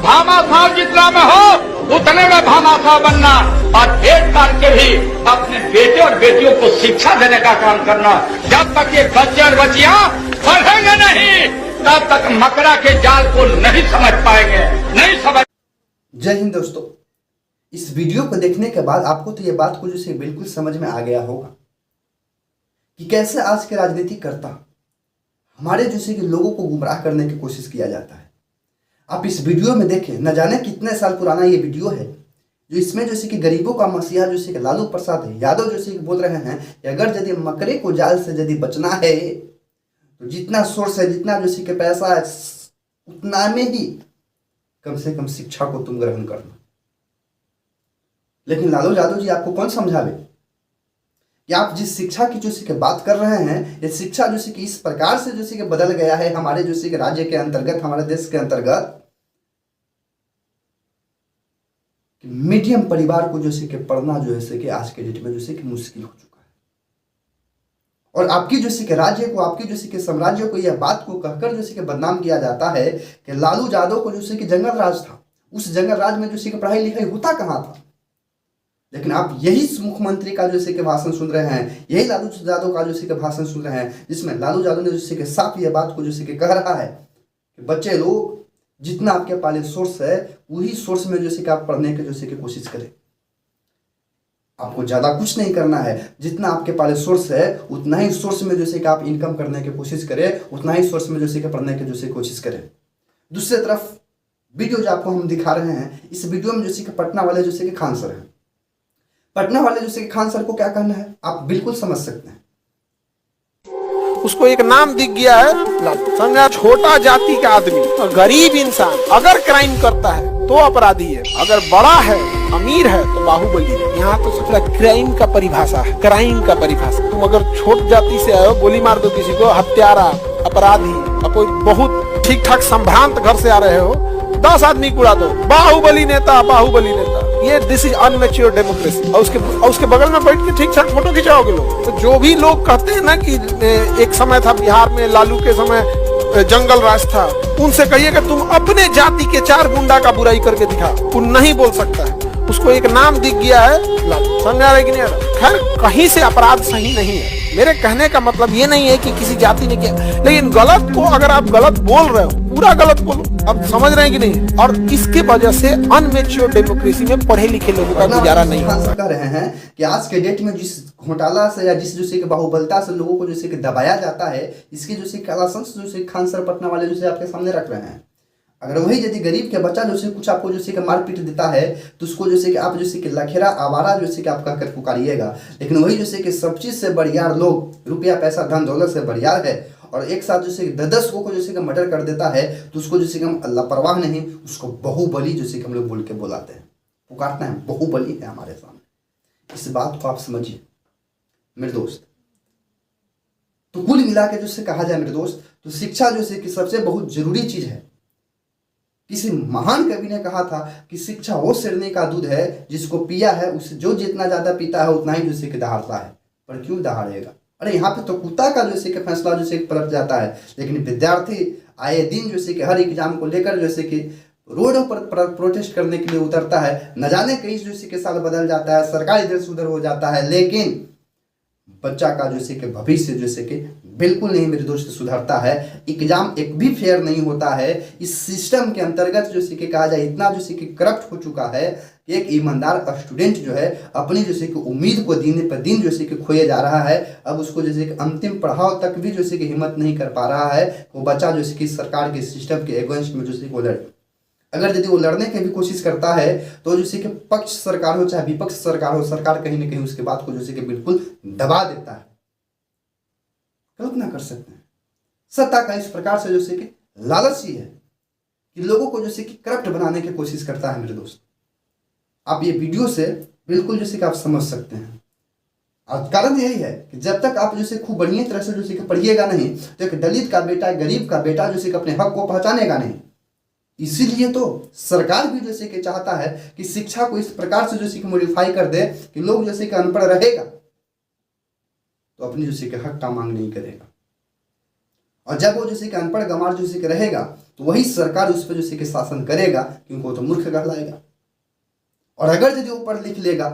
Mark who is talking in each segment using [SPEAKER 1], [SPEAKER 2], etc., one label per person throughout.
[SPEAKER 1] भामाशाह जितना में हो उतने में भामाशाह बनना, और एक करके भी अपने बेटे और बेटियों को शिक्षा देने का काम करना। जब तक ये बच्चे और बच्चियां पढ़ेंगे नहीं तब तक मकड़ा के जाल को नहीं समझ पाएंगे, नहीं समझ।
[SPEAKER 2] जय हिंद दोस्तों, इस वीडियो को देखने के बाद आपको तो ये बात को जैसे बिल्कुल समझ में आ गया होगा कि कैसे आज के राजनीतिकर्ता हमारे जैसे कि लोगों को गुमराह करने की कोशिश किया जाता है। आप इस वीडियो में देखें, न जाने कितने साल पुराना ये वीडियो है, जो इसमें जैसे कि गरीबों का मसीहा जैसे कि लालू प्रसाद यादव जैसे कि बोल रहे हैं कि अगर यदि मकड़े को जाल से यदि बचना है तो जितना सोर्स है, जितना जैसे कि पैसा है, उतना में ही कम से कम शिक्षा को तुम ग्रहण करना। लेकिन लालू यादव जी आपको कौन समझावे कि आप जिस शिक्षा की जो सी बात कर रहे हैं, ये शिक्षा जो सी इस प्रकार से जो सी बदल गया है हमारे जो सी राज्य के अंतर्गत, हमारे देश के अंतर्गत, कि मीडियम परिवार को जो सी पढ़ना जो है कि आज के डेट में जो सी मुश्किल हो चुका है। और आपकी जो सी राज्य को, आपकी जो सी साम्राज्य को यह बात को कहकर जो सी बदनाम किया जाता है कि लालू यादव को जो सी जंगल राज था, उस जंगल राज में जो सी पढ़ाई लिखाई होता कहाँ था। लेकिन आप यही मुख्यमंत्री का जो कि भाषण सुन रहे हैं, यही लालू यादव का जो कि भाषण सुन रहे हैं, जिसमें लालू यादव ने जो कि साफ ये बात को जो कि कह रहा है कि बच्चे लोग जितना आपके पास सोर्स है वही सोर्स में जो कि आप पढ़ने के जो कि कोशिश करें। आपको ज़्यादा कुछ नहीं करना है, जितना आपके पास सोर्स है उतना ही सोर्स में जो कि आप इनकम करने की कोशिश करें, उतना ही सोर्स में जो कि पढ़ने की जो कोशिश करें। दूसरी तरफ वीडियो जो आपको हम दिखा रहे हैं, इस वीडियो में जो कि पटना वाले जो कि खान सर हैं, पटना वाले जो कि खान सर को क्या कहना है आप बिल्कुल समझ सकते हैं।
[SPEAKER 3] उसको एक नाम दिख गया है समझा, छोटा जाति का आदमी और गरीब इंसान अगर क्राइम करता है तो अपराधी है, अगर बड़ा है अमीर है तो बाहुबली है। यहाँ तो सब क्राइम का परिभाषा है, क्राइम का परिभाषा। तुम अगर छोट जाति से आए हो, गोली मार दो किसी को, हत्यारा, अपराधी, और कोई बहुत ठीक ठाक संभ्रांत घर से आ रहे हो, 10 आदमी को उड़ा दो, बाहुबली नेता, बाहुबली नेता। ये दिस इज अनमेच्योर डेमोक्रेसी। और उसके बगल में बैठ के ठीक ठाक फोटो खिंचाओगे लोग। तो जो भी लोग कहते हैं ना कि एक समय था बिहार में, लालू के समय जंगल राज था, उनसे कहिए कि तुम अपने जाति के 4 गुंडा का बुराई करके दिखा, वो नहीं बोल सकता है। उसको एक नाम दिख गया है लालू, समझा रहे कि नहीं। खैर कहीं से अपराध सही नहीं है, मेरे कहने का मतलब ये नहीं है कि किसी जाति ने किया, लेकिन गलत को अगर आप गलत बोल रहे हो, पूरा गलत बोलो। अब समझ रहे हैं कि नहीं। और इसके वजह से अनमेच्योर डेमोक्रेसी में पढ़े लिखे लोगों का गुजारा नहीं होता।
[SPEAKER 2] कह रहे हैं कि आज के डेट में जिस घोटाला से या जिस जो से बाहुबलता से लोगों को जो से दबाया जाता है, इसकी जो से लाइसेंस जो से खान सर पटना वाले जो से आपके सामने रख रहे हैं। अगर वही यदि गरीब के बच्चा जो से कुछ आपको जो से मारपीट देता है तो उसको जो से कि आप जो से कि लखेरा आवारा जो से कि आप कहकर पुकारिएगा। लेकिन वही जो से कि सब चीज़ से बढ़िया लोग, रुपया पैसा धन दौलत से बढ़िया है, और एक साथ जो से 10 को जो से कि मर्डर कर देता है तो उसको जो से कि हम लापरवाह नहीं, उसको बाहुबली जो से कि हम लोग बोल के बुलाते हैं, पुकारते हैं, बाहुबली है हमारे सामने। इस बात को आप समझिए मेरे दोस्त। तो कुल मिला के जो से कहा जाए मेरे दोस्त, तो शिक्षा जो से कि सबसे बहुत जरूरी चीज है। किसी महान कवि ने कहा था कि शिक्षा वो शेरनी का दूध है जिसको पिया है, उससे जो जितना ज्यादा पीता है उतना ही जो से कि दहाड़ता है। पर क्यों दहाड़ेगा? अरे यहाँ पे तो कुत्ता का जो से कि फैसला जो से पलट जाता है। लेकिन विद्यार्थी आए दिन जो से कि हर एग्जाम को लेकर जो से कि रोडों पर प्रोटेस्ट करने के लिए उतरता है। न जाने कई जो से कि साल बदल जाता है, सरकार इधर से उधर हो जाता है, लेकिन बच्चा का जो से कि भविष्य जो से कि बिल्कुल नहीं मेरे दोस्त सुधरता है। एग्जाम एक भी फेयर नहीं होता है। इस सिस्टम के अंतर्गत जो से कि कहा जाए इतना जो से कि करप्ट हो चुका है कि एक ईमानदार स्टूडेंट जो है अपनी जो से कि उम्मीद को दिन पर दिन जो से कि खोए जा रहा है। अब उसको जैसे कि अंतिम पढ़ाव तक भी जो से कि हिम्मत नहीं कर पा रहा है। वो बच्चा जो से कि सरकार के सिस्टम के अगेंस्ट में जो से वो लड़े, अगर यदि वो लड़ने की भी कोशिश करता है तो जैसे कि पक्ष सरकार हो चाहे विपक्ष सरकार हो, सरकार कहीं ना कहीं उसके बात को जैसे कि बिल्कुल दबा देता है। कल्पना कर सकते हैं सत्ता का इस प्रकार से जैसे कि लालच ही है कि लोगों को जैसे कि करप्ट बनाने की कोशिश करता है मेरे दोस्त। आप ये वीडियो से बिल्कुल जैसे कि आप समझ सकते हैं। और कारण यही है कि जब तक आप जैसे खूब बढ़िया तरह से जैसे कि पढ़िएगा नहीं तो एक दलित का बेटा, गरीब का बेटा जैसे कि अपने हक को पहचानेगा नहीं। इसीलिए तो सरकार भी जैसे कि चाहता है कि शिक्षा को इस प्रकार से जैसे कि मॉडिफाई कर दे कि लोग जैसे कि अनपढ़ रहेगा तो अपनी जैसे कि हक का मांग नहीं करेगा। और जब वो जैसे कि अनपढ़ गंवार जैसे कि रहेगा तो वही सरकार उस पर जैसे कि शासन करेगा, क्योंकि वो तो मूर्ख कहलाएगा। और अगर यदि वो पढ़ लिख लेगा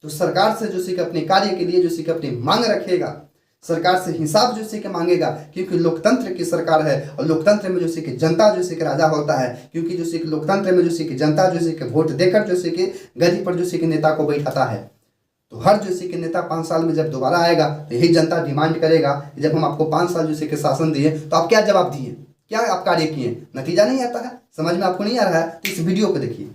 [SPEAKER 2] तो सरकार से जो कि अपने कार्य के लिए जो कि अपनी मांग रखेगा, सरकार से हिसाब जो कि मांगेगा, क्योंकि लोकतंत्र की सरकार है और लोकतंत्र में जो कि जनता जो कि राजा होता है, क्योंकि जो कि लोकतंत्र में जो कि जनता जो कि वोट देकर जो कि गद्दी पर जो कि नेता को बैठाता है। तो हर जो कि नेता 5 साल में जब दोबारा आएगा तो यही जनता डिमांड करेगा कि जब हम आपको 5 साल जो कि शासन दिए तो आप क्या जवाब दिए, क्या आप कार्य किए। नतीजा नहीं आता है, समझ में आपको नहीं आ रहा है तो इस वीडियो को देखिए।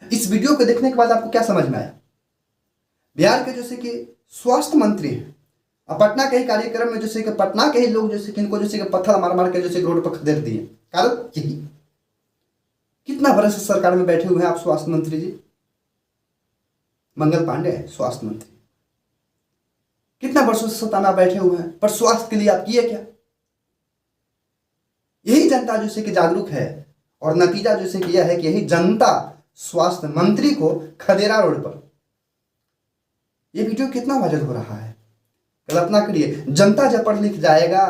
[SPEAKER 2] इस वीडियो को देखने के बाद आपको क्या समझ में आया? बिहार के जैसे कि स्वास्थ्य मंत्री हैं और पटना के ही कार्यक्रम में जैसे कि पटना के ही लोग जैसे कि इनको जैसे कि पत्थर मार मार के जैसे रोड पर खदेड़ दिए। कारण यही, कितना बरस सरकार में बैठे हुए हैं आप स्वास्थ्य मंत्री जी? मंगल पांडे है स्वास्थ्य मंत्री, कितना वर्षों से सत्ता में बैठे हुए हैं, पर स्वास्थ्य के लिए आप किए क्या? यही जनता जैसे कि जागरूक है और नतीजा जैसे कि यह है कि यही जनता स्वास्थ्य मंत्री को खदेड़ा रोड पर। यह वीडियो कितना वायरल हो रहा है, कल्पना करिए। जनता जब पढ़ लिख जाएगा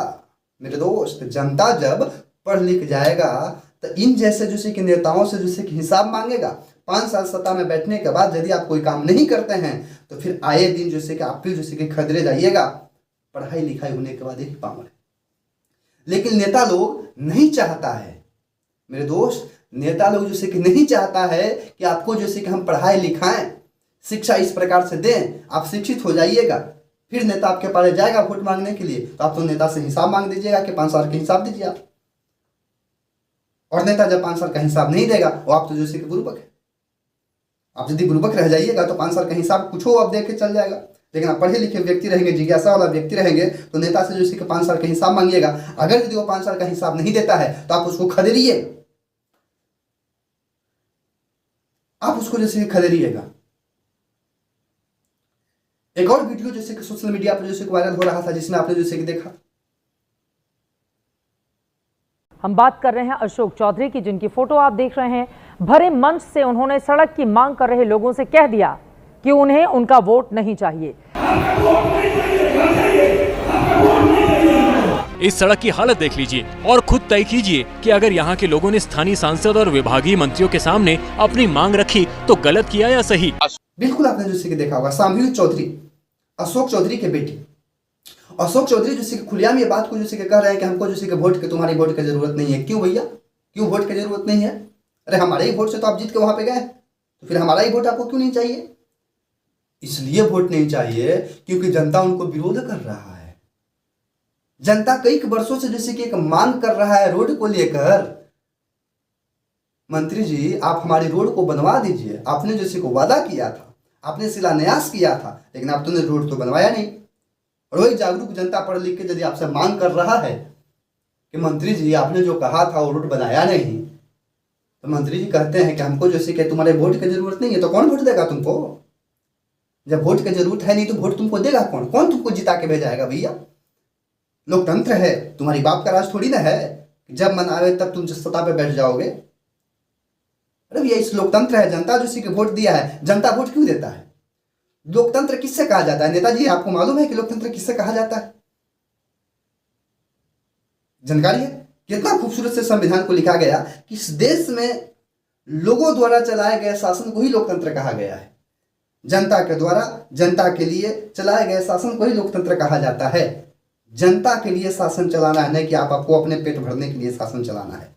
[SPEAKER 2] मेरे दोस्त, जनता जब पढ़ लिख जाएगा तो इन जैसे जैसे कि नेताओं से जैसे कि हिसाब मांगेगा। 5 साल सत्ता में बैठने के बाद यदि आप कोई काम नहीं करते हैं तो फिर आए दिन जैसे कि आप फिर जैसे कि खदेड़े जाइएगा। पढ़ाई लिखाई होने के बाद यही पावर है, लेकिन नेता लोग नहीं चाहता है मेरे दोस्त, नेता लोग जैसे कि नहीं चाहता है कि आपको जैसे कि हम पढ़ाई लिखाएं, शिक्षा इस प्रकार से दें, आप शिक्षित हो जाइएगा। फिर नेता आपके पास जाएगा वोट मांगने के लिए तो आप तो नेता से हिसाब मांग दीजिएगा कि 5 साल का हिसाब दीजिए आप। और नेता जब 5 साल का हिसाब नहीं देगा वो आप तो जैसे कि बुर्बक है। आप यदि बुर्बक रह जाइएगा तो 5 साल का हिसाब कुछ हो आप देख के चल जाएगा। लेकिन आप पढ़े लिखे व्यक्ति रहेंगे, जिज्ञासा वाला व्यक्ति रहेंगे तो नेता से जैसे कि 5 साल का हिसाब मांगिएगा। अगर यदि वो 5 साल का हिसाब नहीं देता है तो आप उसको खदेड़िए, आप उसको जैसे कि खदेड़िएगा। एक और वीडियो जैसे कि सोशल मीडिया पर जैसे कि वायरल हो रहा था, जिसमें आपने जैसे कि देखा।
[SPEAKER 4] हम बात कर रहे हैं अशोक चौधरी की, जिनकी फोटो आप देख रहे हैं। भरे मंच से उन्होंने सड़क की मांग कर रहे लोगों से कह दिया कि उन्हें उनका वोट नहीं चाहिए।
[SPEAKER 5] इस सड़क की हालत देख लीजिए और खुद तय कीजिए कि अगर यहाँ के लोगों ने स्थानीय सांसद और विभागीय मंत्रियों के सामने अपनी मांग रखी तो गलत किया या सही।
[SPEAKER 2] बिल्कुल आपने जैसे कि देखा होगा, शामवी चौधरी, अशोक चौधरी के बेटी अशोक चौधरी जैसे कि खुलेआम ये बात को जैसे कि कह रहे हैं कि हमको जैसे कि वोट के, तुम्हारी वोट की जरूरत नहीं है। क्यों भैया, क्यों वोट की जरूरत नहीं है? अरे हमारे ही वोट से तो आप जीत के वहां पे गए, तो फिर हमारा ही वोट आपको क्यों नहीं चाहिए? इसलिए वोट नहीं चाहिए क्योंकि जनता उनको विरोध कर रहा है। जनता कई वर्षों से जैसे कि एक मांग कर रहा है रोड को लेकर, मंत्री जी आप हमारी रोड को बनवा दीजिए। आपने जैसे को वादा किया था, आपने शिलान्यास किया था, लेकिन आपने रोड तो बनवाया नहीं। और वही जागरूक जनता पढ़ लिख के यदि आपसे मांग कर रहा है कि मंत्री जी आपने जो कहा था वो रोड बनाया नहीं, तो मंत्री जी कहते हैं कि हमको जैसे कि तुम्हारे वोट की जरूरत नहीं है, तो कौन वोट देगा तुमको? जब वोट की जरूरत है नहीं तो वोट तुमको देगा कौन? कौन तुमको जिता के भेजाएगा भैया? लोकतंत्र है, तुम्हारी बाप का राज थोड़ी ना है, जब मन आवे तब तुम सत्ता पे बैठ जाओगे। अरे भैया इस लोकतंत्र है, जनता जो किसी को वोट दिया है, जनता वोट क्यों देता है? लोकतंत्र किससे कहा जाता है? नेताजी आपको मालूम है कि लोकतंत्र किससे कहा जाता है? जानकारी है? कितना खूबसूरत से संविधान को लिखा गया कि इस देश में लोगों द्वारा चलाए गए शासन को ही लोकतंत्र कहा गया है। जनता के द्वारा, जनता के लिए चलाए गए शासन को ही लोकतंत्र कहा जाता है। जनता के लिए शासन चलाना है, नहीं कि आपको अपने पेट भरने के लिए शासन चलाना है।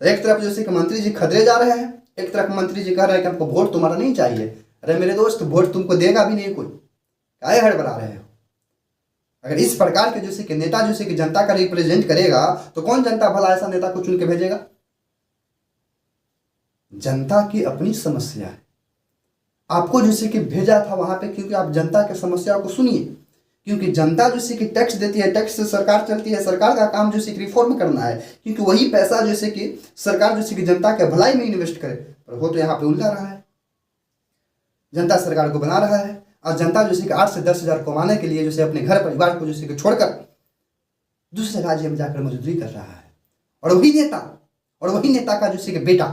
[SPEAKER 2] तो एक तरफ जैसे कि मंत्री जी खतरे जा रहे हैं, एक तरफ मंत्री जी कह रहे हैं कि हमको वोट तुम्हारा नहीं चाहिए। अरे मेरे दोस्त वोट तुमको देगा भी नहीं कोई, काहे हड़बड़ा रहे हो? अगर इस प्रकार के जैसे कि नेता जैसे कि जनता का रिप्रेजेंट करेगा तो कौन जनता भला ऐसा नेता को चुन के भेजेगा? जनता की अपनी समस्या है, आपको जैसे कि भेजा था वहां पे क्योंकि आप जनता की समस्या को सुनिए। क्योंकि जनता जैसे कि टैक्स देती है, टैक्स से सरकार चलती है, सरकार का काम जैसे कि रिफॉर्म करना है, क्योंकि वही पैसा जैसे कि सरकार जैसे कि जनता के भलाई में इन्वेस्ट करे। पर वो तो यहाँ पे उल्टा रहा है, जनता सरकार को बना रहा है और जनता जैसे कि 8 से 10 हज़ार कमाने के लिए जैसे अपने घर परिवार को जैसे कि छोड़कर दूसरे राज्य में जाकर मजदूरी कर रहा है। और वही नेता और वही नेता का जैसे कि बेटा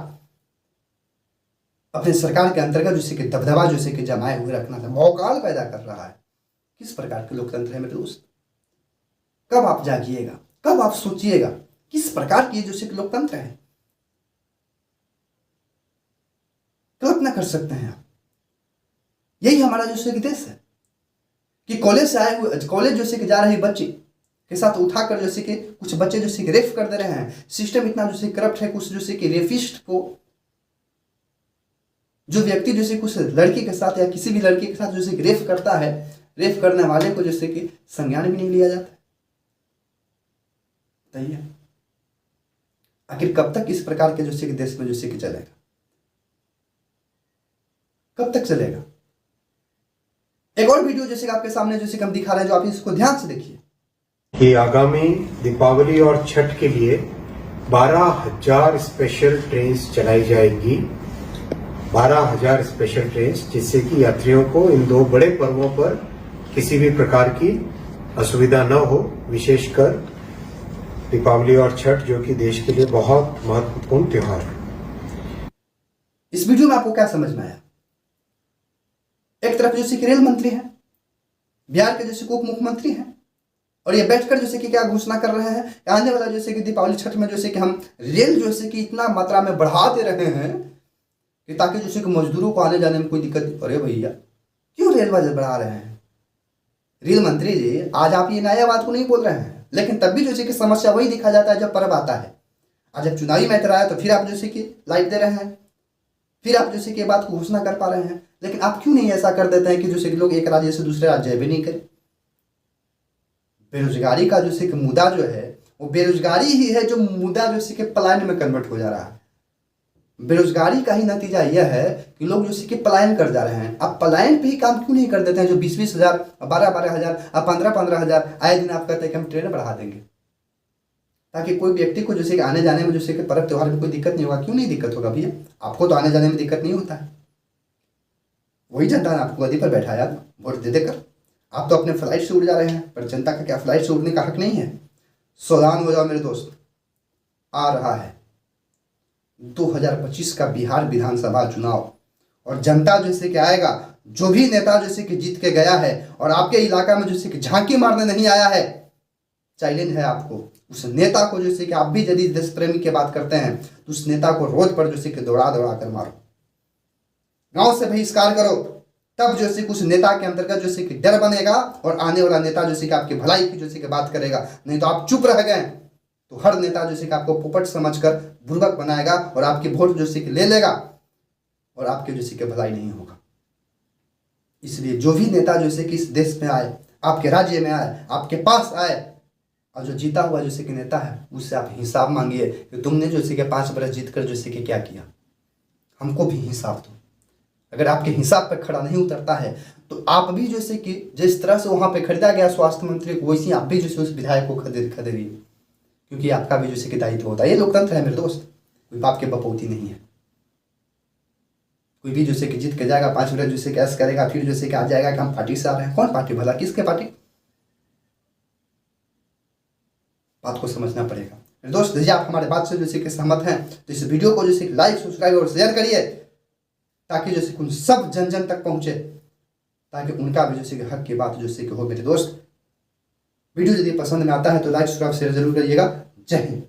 [SPEAKER 2] अपने सरकार के अंतर्गत जैसे कि दबदबा जैसे कि जमाए हुए रखना था, भौकाल पैदा कर रहा है। किस प्रकार के लोकतंत्र है मेरे दोस्त? कब आप जागिएगा, कब आप सोचिएगा किस प्रकार की जैसे कि लोकतंत्र है? कल्पना कर सकते हैं आप? यही हमारा जैसे कि देश है कि कॉलेज से आए हुए, कॉलेज जैसे कि जा रही बच्ची के साथ उठाकर जैसे कि कुछ बच्चे जैसे कि रेप कर दे रहे हैं। सिस्टम इतना जैसे करप्ट है, कुछ जैसे कि रेपिस्ट को, जो व्यक्ति जैसे कुछ लड़की के साथ या किसी भी लड़की के साथ जैसे रेप करता है, रेप करने वाले को जैसे कि संज्ञान भी नहीं लिया जाता। बताइए आखिर कब तक इस प्रकार के जैसे कि देश में जैसे कि चलेगा? कब तक चलेगा? एक और वीडियो जैसे कि आपके सामने जैसे कि हम दिखा रहे हैं, जो आप इसको ध्यान से देखिए।
[SPEAKER 6] कि आगामी दीपावली और छठ के लिए 12,000 स्पेशल ट्रेन चलाई जाएंगी। 12,000 स्पेशल ट्रेन, जिससे कि यात्रियों को इन दो बड़े पर्वों पर किसी भी प्रकार की असुविधा न हो, विशेषकर दीपावली और छठ, जो कि देश के लिए बहुत महत्वपूर्ण त्योहार है।
[SPEAKER 2] इस वीडियो में आपको क्या समझ में आया? एक तरफ जैसे कि रेल मंत्री हैं, बिहार के जैसे उप मुख्यमंत्री हैं, और ये बैठकर जैसे कि क्या घोषणा कर रहे हैं, आने वाला जैसे कि दीपावली छठ में जैसे कि हम रेल जैसे कि इतना मात्रा में बढ़ा दे रहे हैं कि ताकि जैसे कि मजदूरों को आने जाने में कोई दिक्कत। अरे भैया, क्यों रेल बढ़ा रहे हैं? रेल मंत्री जी, आज आप ये नया बात को नहीं बोल रहे हैं, लेकिन तब भी जैसे कि समस्या वही दिखा जाता है जब पर्व आता है। आज जब चुनावी मैटर आया तो फिर आप जैसे कि लाइट दे रहे हैं, फिर आप जैसे कि बात को घोषणा कर पा रहे हैं, लेकिन आप क्यों नहीं ऐसा कर देते हैं कि जैसे कि लोग एक राज्य से दूसरे राज्य भी नहीं करें? बेरोजगारी का जैसे कि मुद्दा जो है वो बेरोजगारी ही है जो मुद्दा जैसे कि पलायन में कन्वर्ट हो जा रहा है। बेरोजगारी का ही नतीजा यह है कि लोग जैसे कि पलायन कर जा रहे हैं। आप पलायन पे ही काम क्यों नहीं कर देते हैं? जो 20-20 हज़ार, 12-12 हज़ार, 15-15 हज़ार आए दिन आप कहते हैं कि हम ट्रेन बढ़ा देंगे, ताकि कोई व्यक्ति को जैसे कि आने जाने में जैसे कि पर्व त्योहार में कोई दिक्कत नहीं होगा। क्यों नहीं दिक्कत होगा भैया? आपको तो आने जाने में दिक्कत नहीं होता है, वही जनता ने आपको गद्दी पर बैठाया वोट दे देकर। आप तो अपने फ्लाइट से उड़ जा रहे हैं, पर जनता का क्या फ्लाइट से उड़ने का हक नहीं है? सावधान हो जाओ मेरे दोस्त, आ रहा है 2025 का बिहार विधानसभा चुनाव, और जनता जैसे कि आएगा, जो भी नेता जैसे कि जीत के गया है और आपके इलाका में जैसे कि झांकी मारने नहीं आया है, चैलेंज है आपको, उस नेता को जैसे कि आप भी यदि देश प्रेमी की बात करते हैं तो उस नेता को रोड पर जैसे कि दौड़ा दौड़ा कर मारो, गांव से बहिष्कार करो, तब जैसे कि उस नेता के अंतर्गत जैसे कि डर बनेगा और आने वाला नेता जैसे कि आपकी भलाई की जैसे कि बात करेगा। नहीं तो आप चुप रह गए तो हर नेता जैसे कि आपको पोपट समझकर बुर्बक बनाएगा और आपकी वोट जैसे कि ले लेगा और आपके जैसे कि भलाई नहीं होगा। इसलिए जो भी नेता जैसे कि इस देश में आए, आपके राज्य में आए, आपके पास आए, और जो जीता हुआ जैसे कि नेता है उससे आप हिसाब मांगिए कि तुमने जैसे कि 5 वर्ष जीत कर जैसे कि क्या किया, हमको भी हिसाब दो। अगर आपके हिसाब पर खड़ा नहीं उतरता है तो आप भी जैसे कि जिस तरह से वहाँ पे खरीदा गया स्वास्थ्य मंत्री को, वैसे आप भी जैसे उस विधायक को खरीदिए, क्योंकि आपका भी जैसे कि दायित्व होता है। ये लोकतंत्र है मेरे दोस्त, कोई बाप के बपौती नहीं है। कोई भी जैसे कि जीत के जाएगा, 5 मिनट जैसे कि ऐसा करेगा, फिर जैसे कि आ जाएगा कि हम पार्टी से आ रहे हैं। कौन पार्टी भला? किसके पार्टी? बात को समझना पड़ेगा मेरे दोस्त। यदि आप हमारे बात से जैसे कि सहमत हैं तो इस वीडियो को जैसे लाइक, सब्सक्राइब और शेयर करिए, ताकि जैसे कि उन सब जन जन तक पहुंचे, ताकि उनका भी जैसे कि हक की बात जैसे कि हो मेरे दोस्त। वीडियो यदि पसंद में आता है तो लाइक, सब्सक्राइब, शेयर जरूर करिएगा। जय हिंद।